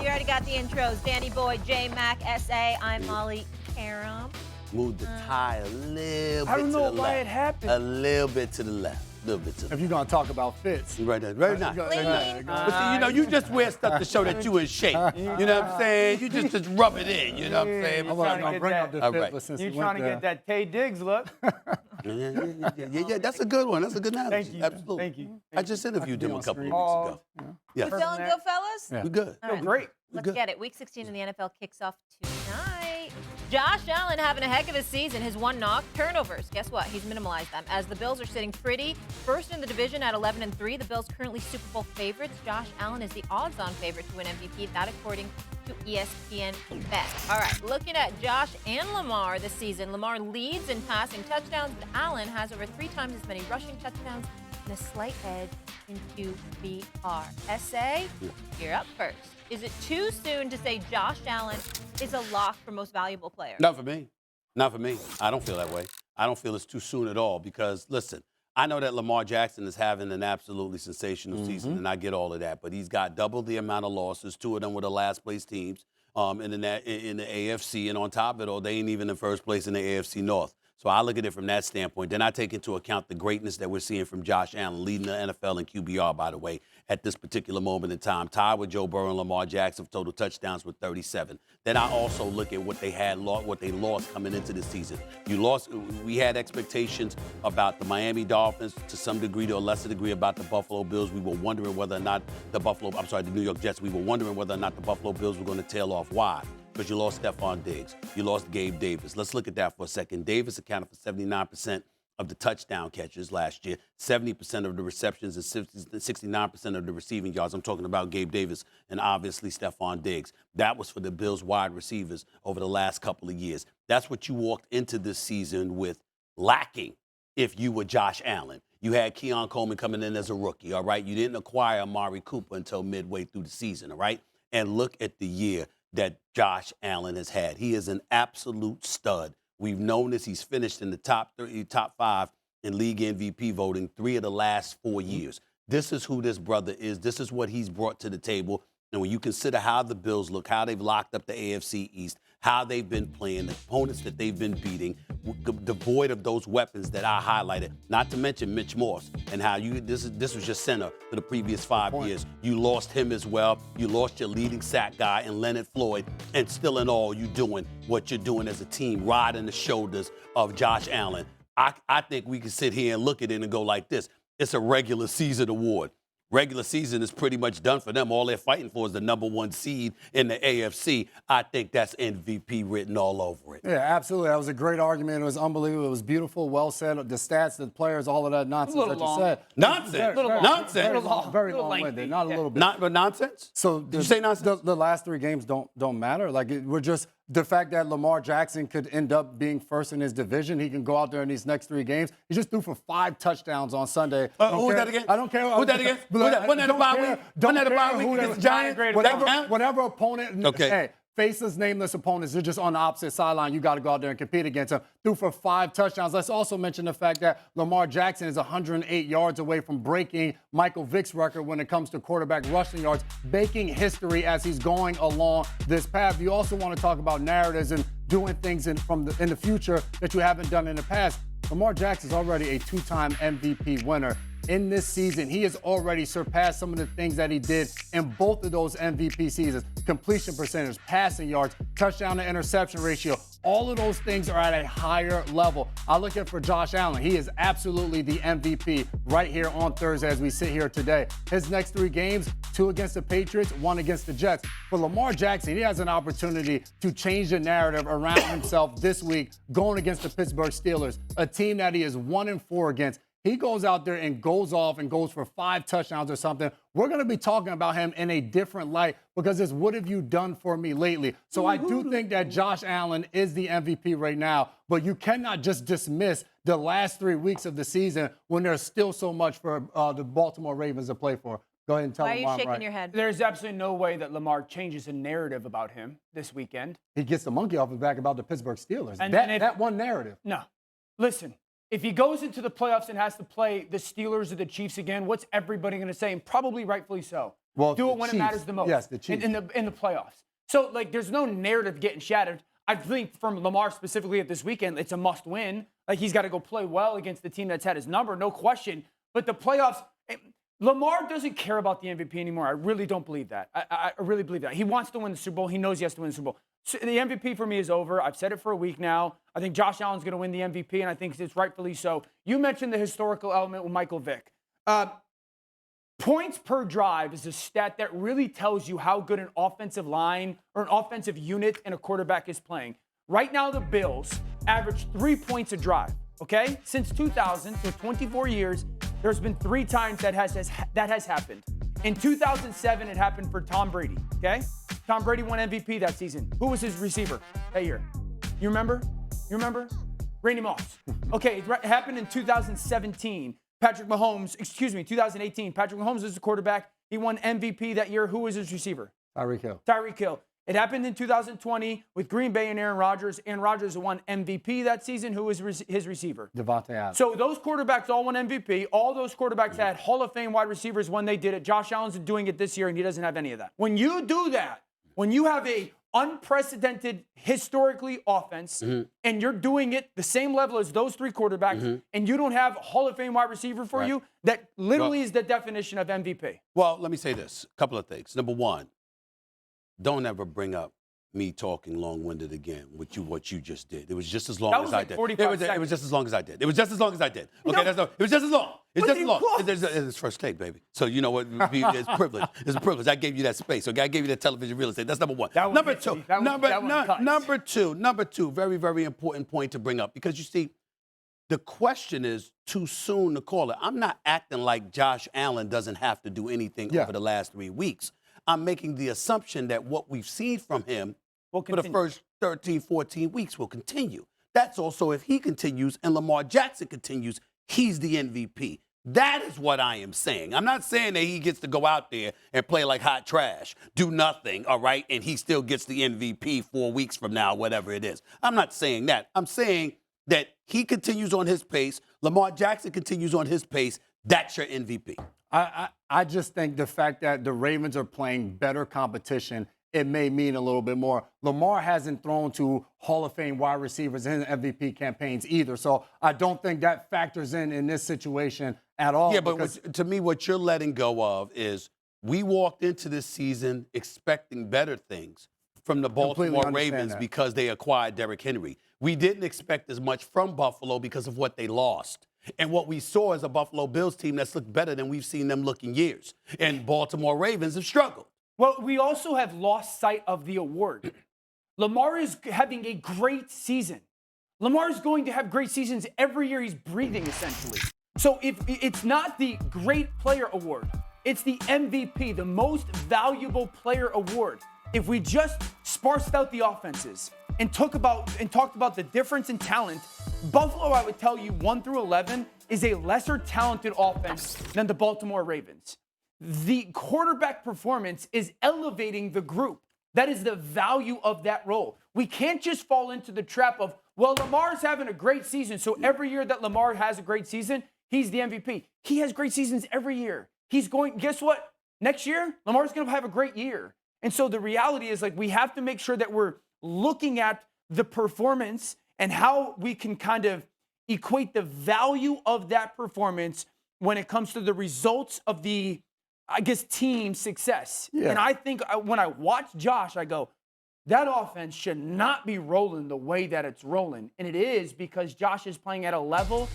We already got the intros. Danny Boy, J Mac, SA. I'm Molly Qerim. Move the tie a little bit to the left. I don't know why it happened. A little bit to the left. A little bit to the left. If you're going to talk about fits. Right there. Very nice. Clean. But see, you just wear stuff to show that you in shape. You know what I'm saying? You just rub it in. You know what I'm saying? I wasn't going to bring up the All fit, right. but since You we trying went to get that Tay Diggs look? Yeah. That's a good one. That's a good analogy. Thank you. Absolutely. Thank you. I just interviewed be him a on couple of screen. weeks ago. We Yeah. feeling good, fellas? Yeah. We good. All right. Great. Let's good. get it. Week 16 in the NFL kicks off tonight. Josh Allen having a heck of a season. His one knock, turnovers. Guess what? He's minimalized them. As the Bills are sitting pretty first in the division at 11-3, the Bills currently Super Bowl favorites. Josh Allen is the odds-on favorite to win MVP. That according to ESPN Bet. All right, looking at Josh and Lamar this season. Lamar leads in passing touchdowns, but Allen has over 3 times as many rushing touchdowns and a slight edge in QBR. SA, you're up first. Is it too soon to say Josh Allen is a lock for most valuable player? Not for me. Not for me. I don't feel that way. I don't feel it's too soon at all because, listen, I know that Lamar Jackson is having an absolutely sensational season, and I get all of that, but he's got double the amount of losses. 2 of them were the last-place teams in the AFC, and on top of it all, they ain't even in first place in the AFC North. So I look at it from that standpoint. Then I take into account the greatness that we're seeing from Josh Allen, leading the NFL in QBR, by the way, at this particular moment in time. Tied with Joe Burrow and Lamar Jackson for total touchdowns with 37. Then I also look at what they lost coming into the season. We had expectations about the Miami Dolphins to some degree, to a lesser degree about the Buffalo Bills. We were wondering whether or not the New York Jets, we were wondering whether or not the Buffalo Bills were going to tail off. Why? Because you lost Stephon Diggs. You lost Gabe Davis. Let's look at that for a second. Davis accounted for 79% of the touchdown catches last year, 70% of the receptions, and 69% of the receiving yards. I'm talking about Gabe Davis and obviously Stephon Diggs. That was for the Bills' wide receivers over the last couple of years. That's what you walked into this season with lacking if you were Josh Allen. You had Keon Coleman coming in as a rookie, all right? You didn't acquire Amari Cooper until midway through the season, all right? And look at the year that Josh Allen has had. He is an absolute stud. We've known this. He's finished in the top 5 in league MVP voting 3 of the last 4 years. This is who this brother is. This is what he's brought to the table. And when you consider how the Bills look, how they've locked up the AFC East, how they've been playing, the opponents that they've been beating, devoid of those weapons that I highlighted, not to mention Mitch Morse and how this was your center for the previous 5 years. You lost him as well. You lost your leading sack guy in Leonard Floyd. And still in all, you're doing what you're doing as a team, riding the shoulders of Josh Allen. I think we can sit here and look at it and go like this. It's a regular season award. Regular season is pretty much done for them. All they're fighting for is the #1 seed in the AFC. I think that's MVP written all over it. Yeah, absolutely. That was a great argument. It was unbelievable. It was beautiful, well said. The stats, the players, all of that nonsense that you said. Nonsense. Nonsense. Very long-winded. Not a little bit. But nonsense? So Did you say nonsense? The last 3 games don't matter. We're just the fact that Lamar Jackson could end up being first in his division. He can go out there in these next 3 games. He just threw for 5 touchdowns on Sunday. Who was that again? I don't care. Who that again? Wasn't that a bye week? Wasn't that a bye week against the Giants? Whatever opponent. Okay. Hey, faces nameless opponents. They're just on the opposite sideline. You got to go out there and compete against them. Threw for 5 touchdowns. Let's also mention the fact that Lamar Jackson is 108 yards away from breaking Michael Vick's record when it comes to quarterback rushing yards, making history as he's going along this path. You also want to talk about narratives and doing things in the future that you haven't done in the past. Lamar Jackson is already a 2-time MVP winner. In this season, he has already surpassed some of the things that he did in both of those MVP seasons. Completion percentage, passing yards, touchdown to interception ratio. All of those things are at a higher level. I look at for Josh Allen. He is absolutely the MVP right here on Thursday as we sit here today. His next 3 games, 2 against the Patriots, 1 against the Jets. For Lamar Jackson, he has an opportunity to change the narrative around himself this week going against the Pittsburgh Steelers, a team that he is 1-4 against. He goes out there and goes off and goes for 5 touchdowns or something. We're going to be talking about him in a different light because it's what have you done for me lately? So I do think that Josh Allen is the MVP right now, but you cannot just dismiss the last 3 weeks of the season when there's still so much for the Baltimore Ravens to play for. Go ahead and tell me why are you shaking your head? There's absolutely no way that Lamar changes the narrative about him this weekend. He gets the monkey off his back about the Pittsburgh Steelers. And that one narrative. No. Listen. If he goes into the playoffs and has to play the Steelers or the Chiefs again, what's everybody going to say? And probably rightfully so. Well, do the it when Chiefs. it matters the most. Yes, the Chiefs. In the playoffs. So, like, there's no narrative getting shattered. I think from Lamar specifically at this weekend, it's a must-win. Like, he's got to go play well against the team that's had his number, no question. But the playoffs, Lamar doesn't care about the MVP anymore. I really don't believe that. I really believe that. He wants to win the Super Bowl. He knows he has to win the Super Bowl. So the MVP for me is over. I've said it for a week now. I think Josh Allen's going to win the MVP, and I think it's rightfully so. You mentioned the historical element with Michael Vick. Points per drive is a stat that really tells you how good an offensive line or an offensive unit and a quarterback is playing. Right now, the Bills average 3 points a drive, okay? Since 2000, so 24 years, there's been 3 times that has happened. In 2007, it happened for Tom Brady, okay? Tom Brady won MVP that season. Who was his receiver that year? You remember? Randy Moss. Okay, it happened in 2017. 2018. Patrick Mahomes is the quarterback. He won MVP that year. Who was his receiver? Tyreek Hill. It happened in 2020 with Green Bay and Aaron Rodgers. Aaron Rodgers won MVP that season. Who was his receiver? Devontae Adams. So those quarterbacks all won MVP. All those quarterbacks had Hall of Fame wide receivers when they did it. Josh Allen's doing it this year, and he doesn't have any of that. When you do that, when you have a unprecedented historically offense, and you're doing it the same level as those 3 quarterbacks, and you don't have a Hall of Fame wide receiver for you, that literally is the definition of MVP. Well, let me say this. A couple of things. Number one, don't ever bring up me talking long-winded again with what you just did. It was just as long That as was I like did. 45 It was just as long as I did. Okay, No. it was just as long. It's just as long. What? It's first take, baby. So you know what? It's privilege. It's a privilege. I gave you that space. Okay, I gave you that television real estate. That's number one. Number two. Very, very important point to bring up because you see, the question is too soon to call it. I'm not acting like Josh Allen doesn't have to do anything over the last 3 weeks. I'm making the assumption that what we've seen from him for the first 13, 14 weeks will continue. That's also if he continues and Lamar Jackson continues, he's the MVP. That is what I am saying. I'm not saying that he gets to go out there and play like hot trash, do nothing, all right, and he still gets the MVP 4 weeks from now, whatever it is. I'm not saying that. I'm saying that he continues on his pace, Lamar Jackson continues on his pace, that's your MVP. I just think the fact that the Ravens are playing better competition, it may mean a little bit more. Lamar hasn't thrown to Hall of Fame wide receivers in MVP campaigns either. So I don't think that factors in this situation at all. Yeah, but to me, what you're letting go of is we walked into this season expecting better things from the Baltimore Ravens because they acquired Derrick Henry. We didn't expect as much from Buffalo because of what they lost. And what we saw is a Buffalo Bills team that's looked better than we've seen them look in years. And Baltimore Ravens have struggled. Well, we also have lost sight of the award. Lamar is having a great season. Lamar is going to have great seasons every year he's breathing, essentially. So if it's not the Great Player Award, it's the MVP, the Most Valuable Player Award. If we just sparsed out the offenses and talked about the difference in talent, Buffalo, I would tell you, 1 through 11 is a lesser talented offense than the Baltimore Ravens. The quarterback performance is elevating the group. That is the value of that role. We can't just fall into the trap of, well, Lamar's having a great season, so every year that Lamar has a great season, he's the MVP. He has great seasons every year. Guess what? Next year, Lamar's going to have a great year. And so the reality is, like, we have to make sure that we're looking at the performance and how we can kind of equate the value of that performance when it comes to the results of the, I guess, team success. Yeah. And I think when I watch Josh, I go, that offense should not be rolling the way that it's rolling. And it is because Josh is playing at a level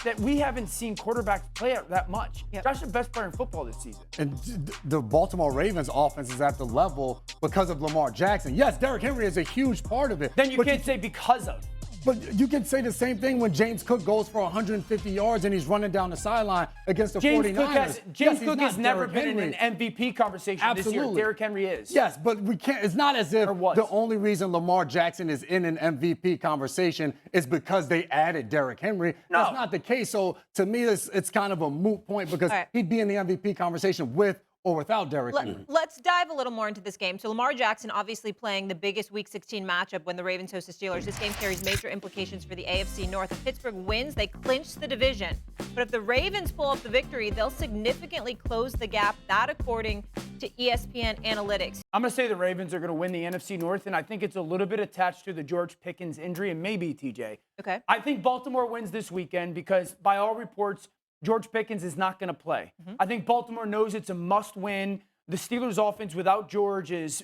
that we haven't seen quarterbacks play at that much. Yep. Josh is the best player in football this season. And the Baltimore Ravens offense is at the level because of Lamar Jackson. Yes, Derrick Henry is a huge part of it. Then you can't say because of. But you can say the same thing when James Cook goes for 150 yards and he's running down the sideline against the 49ers. James Cook has never been in an MVP conversation this year. Derrick Henry is. Yes, but we can't. It's not as if the only reason Lamar Jackson is in an MVP conversation is because they added Derrick Henry. No. That's not the case. So to me, it's kind of a moot point because he'd be in the MVP conversation with or without Derrick Henry. Let's dive a little more into this game. So Lamar Jackson obviously playing the biggest Week 16 matchup when the Ravens host the Steelers. This game carries major implications for the AFC North. If Pittsburgh wins, they clinch the division. But if the Ravens pull off the victory, they'll significantly close the gap. That according to ESPN analytics. I'm going to say the Ravens are going to win the NFC North, and I think it's a little bit attached to the George Pickens injury, and maybe TJ. Okay. I think Baltimore wins this weekend because, by all reports, George Pickens is not going to play. I think Baltimore knows it's a must-win. The Steelers' offense without George is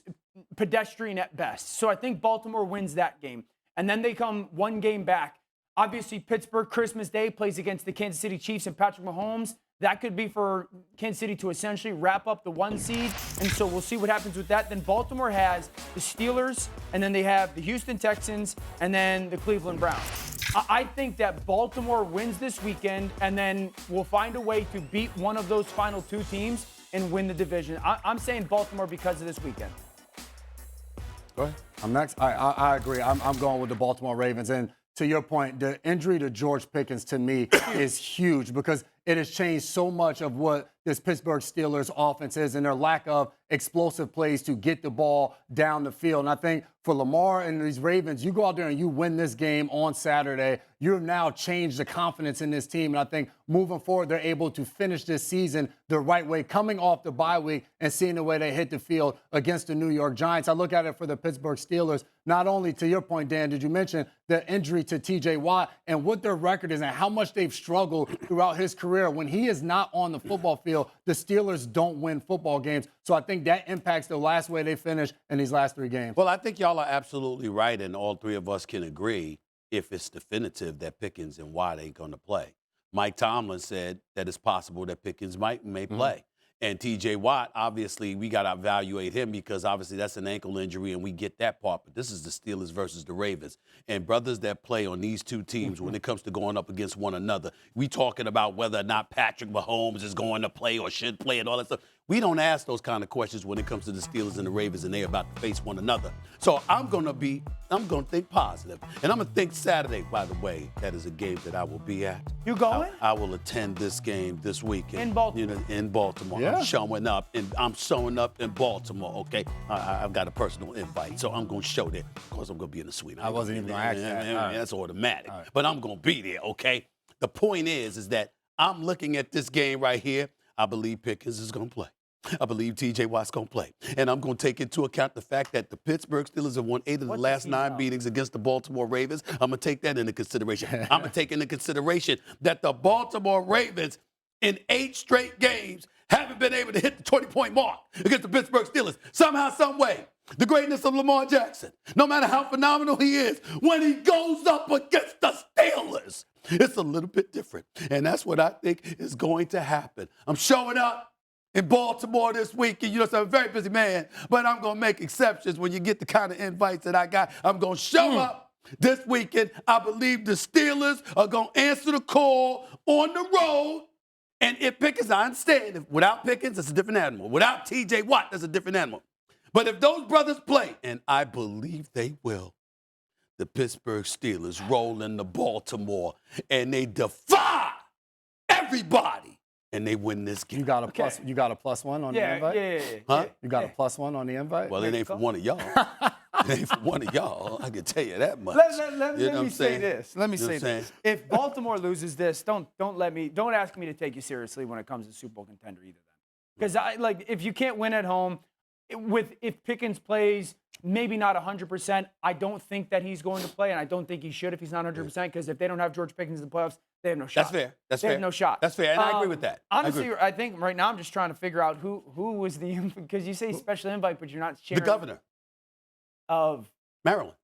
pedestrian at best. So I think Baltimore wins that game. And then they come one game back. Obviously, Pittsburgh, Christmas Day, plays against the Kansas City Chiefs and Patrick Mahomes. That could be for Kansas City to essentially wrap up the 1 seed. And so we'll see what happens with that. Then Baltimore has the Steelers, and then they have the Houston Texans, and then the Cleveland Browns. I think that Baltimore wins this weekend, and then we'll find a way to beat one of those final 2 teams and win the division. I'm saying Baltimore because of this weekend. Go ahead. I'm next. I agree. I'm going with the Baltimore Ravens. And to your point, the injury to George Pickens to me is huge because it has changed so much of what this Pittsburgh Steelers offense is and their lack of explosive plays to get the ball down the field. And I think for Lamar and these Ravens, you go out there and you win this game on Saturday, you've now changed the confidence in this team. And I think moving forward, they're able to finish this season the right way, coming off the bye week and seeing the way they hit the field against the New York Giants. I look at it for the Pittsburgh Steelers, not only to your point, Dan, did you mention the injury to T.J. Watt and what their record is and how much they've struggled throughout his career. When he is not on the football field, the Steelers don't win football games. So I think that impacts the last way they finish in these last 3 games. Well, I think y'all are absolutely right, and all 3 of us can agree if it's definitive that Pickens and Watt ain't going to play. Mike Tomlin said that it's possible that Pickens may play. And T.J. Watt, obviously, we got to evaluate him because obviously that's an ankle injury, and we get that part. But this is the Steelers versus the Ravens. And brothers that play on these 2 teams, when it comes to going up against one another, we talking about whether or not Patrick Mahomes is going to play or should play and all that stuff. We don't ask those kind of questions when it comes to the Steelers and the Ravens, and they're about to face one another. So I'm going to think positive. And I'm going to think Saturday, by the way. That is a game that I will be at. You going? I will attend this game this weekend. In Baltimore? You know, in Baltimore. Yeah. I'm showing up in Baltimore, okay? I've got a personal invite, so I'm going to show there. Of course, I'm going to be in the suite. I wasn't even going to ask that. That's automatic. But I'm going to be there, okay? The point is that I'm looking at this game right here. I believe Pickens is going to play. I believe T.J. Watt's going to play. And I'm going to take into account the fact that the Pittsburgh Steelers have won 8 of the last 9 meetings against the Baltimore Ravens. I'm going to take that into consideration. I'm going to take into consideration that the Baltimore Ravens in 8 straight games haven't been able to hit the 20-point mark against the Pittsburgh Steelers. Somehow, some way, the greatness of Lamar Jackson, no matter how phenomenal he is, when he goes up against the Steelers, it's a little bit different. And that's what I think is going to happen. I'm showing up in Baltimore this week, and you know, so I'm a very busy man, but I'm going to make exceptions when you get the kind of invites that I got. I'm going to show up this weekend. I believe the Steelers are going to answer the call on the road. And if Pickens, I understand, if without Pickens, it's a different animal. Without T.J. Watt, that's a different animal. But if those brothers play, and I believe they will, the Pittsburgh Steelers roll into Baltimore, and they defy everybody. And they win this game. You got a plus. You got a +1 on the invite. Yeah. Huh? You got a +1 on the invite. Well, it ain't for one of y'all. It ain't for one of y'all. I can tell you that much. Let You know what I'm me say saying? this. Let me You know say what I'm this. If Baltimore loses this, don't ask me to take you seriously when it comes to Super Bowl contender either. Because if you can't win at home, if Pickens plays maybe not 100%, I don't think that he's going to play, and I don't think he should if he's not 100%. Because if they don't have George Pickens in the playoffs, they have no shot. That's fair. They have no shot. That's fair, and I agree with that. Honestly, I think right now I'm just trying to figure out who was the – because you say special invite, but you're not sharing. The governor of Maryland.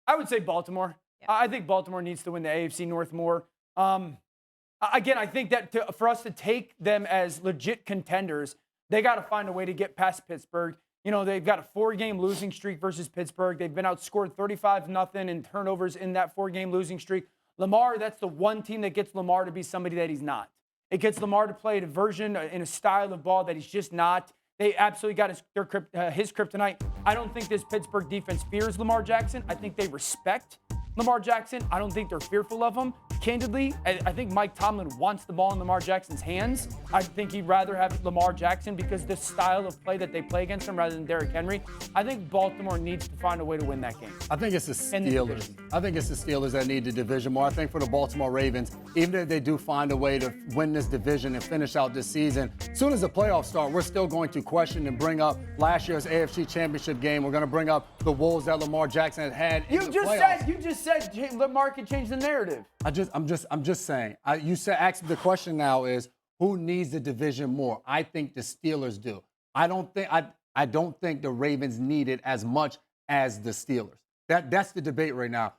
I would say Baltimore. Yeah. I think Baltimore needs to win the AFC North more. Again, I think that for us to take them as legit contenders, they got to find a way to get past Pittsburgh. You know, they've got a 4-game losing streak versus Pittsburgh. They've been outscored 35-0 in turnovers in that 4-game losing streak. Lamar, that's the one team that gets Lamar to be somebody that he's not. It gets Lamar to play a version in a style of ball that he's just not. They absolutely got his kryptonite. I don't think this Pittsburgh defense fears Lamar Jackson. I think they respect Lamar Jackson. I don't think they're fearful of him. Candidly, I think Mike Tomlin wants the ball in Lamar Jackson's hands. I think he'd rather have Lamar Jackson because the style of play that they play against him rather than Derrick Henry. I think Baltimore needs to find a way to win that game. I think it's the Steelers. I think it's the Steelers that need the division more. I think for the Baltimore Ravens, even if they do find a way to win this division and finish out this season, as soon as the playoffs start, we're still going to question and bring up last year's AFC Championship game. We're going to bring up the woes that Lamar Jackson had in the playoffs. You just said Lamar could change the narrative. I'm just saying. You said, ask the question now is who needs the division more? I think the Steelers do. I don't think the Ravens need it as much as the Steelers. That's the debate right now.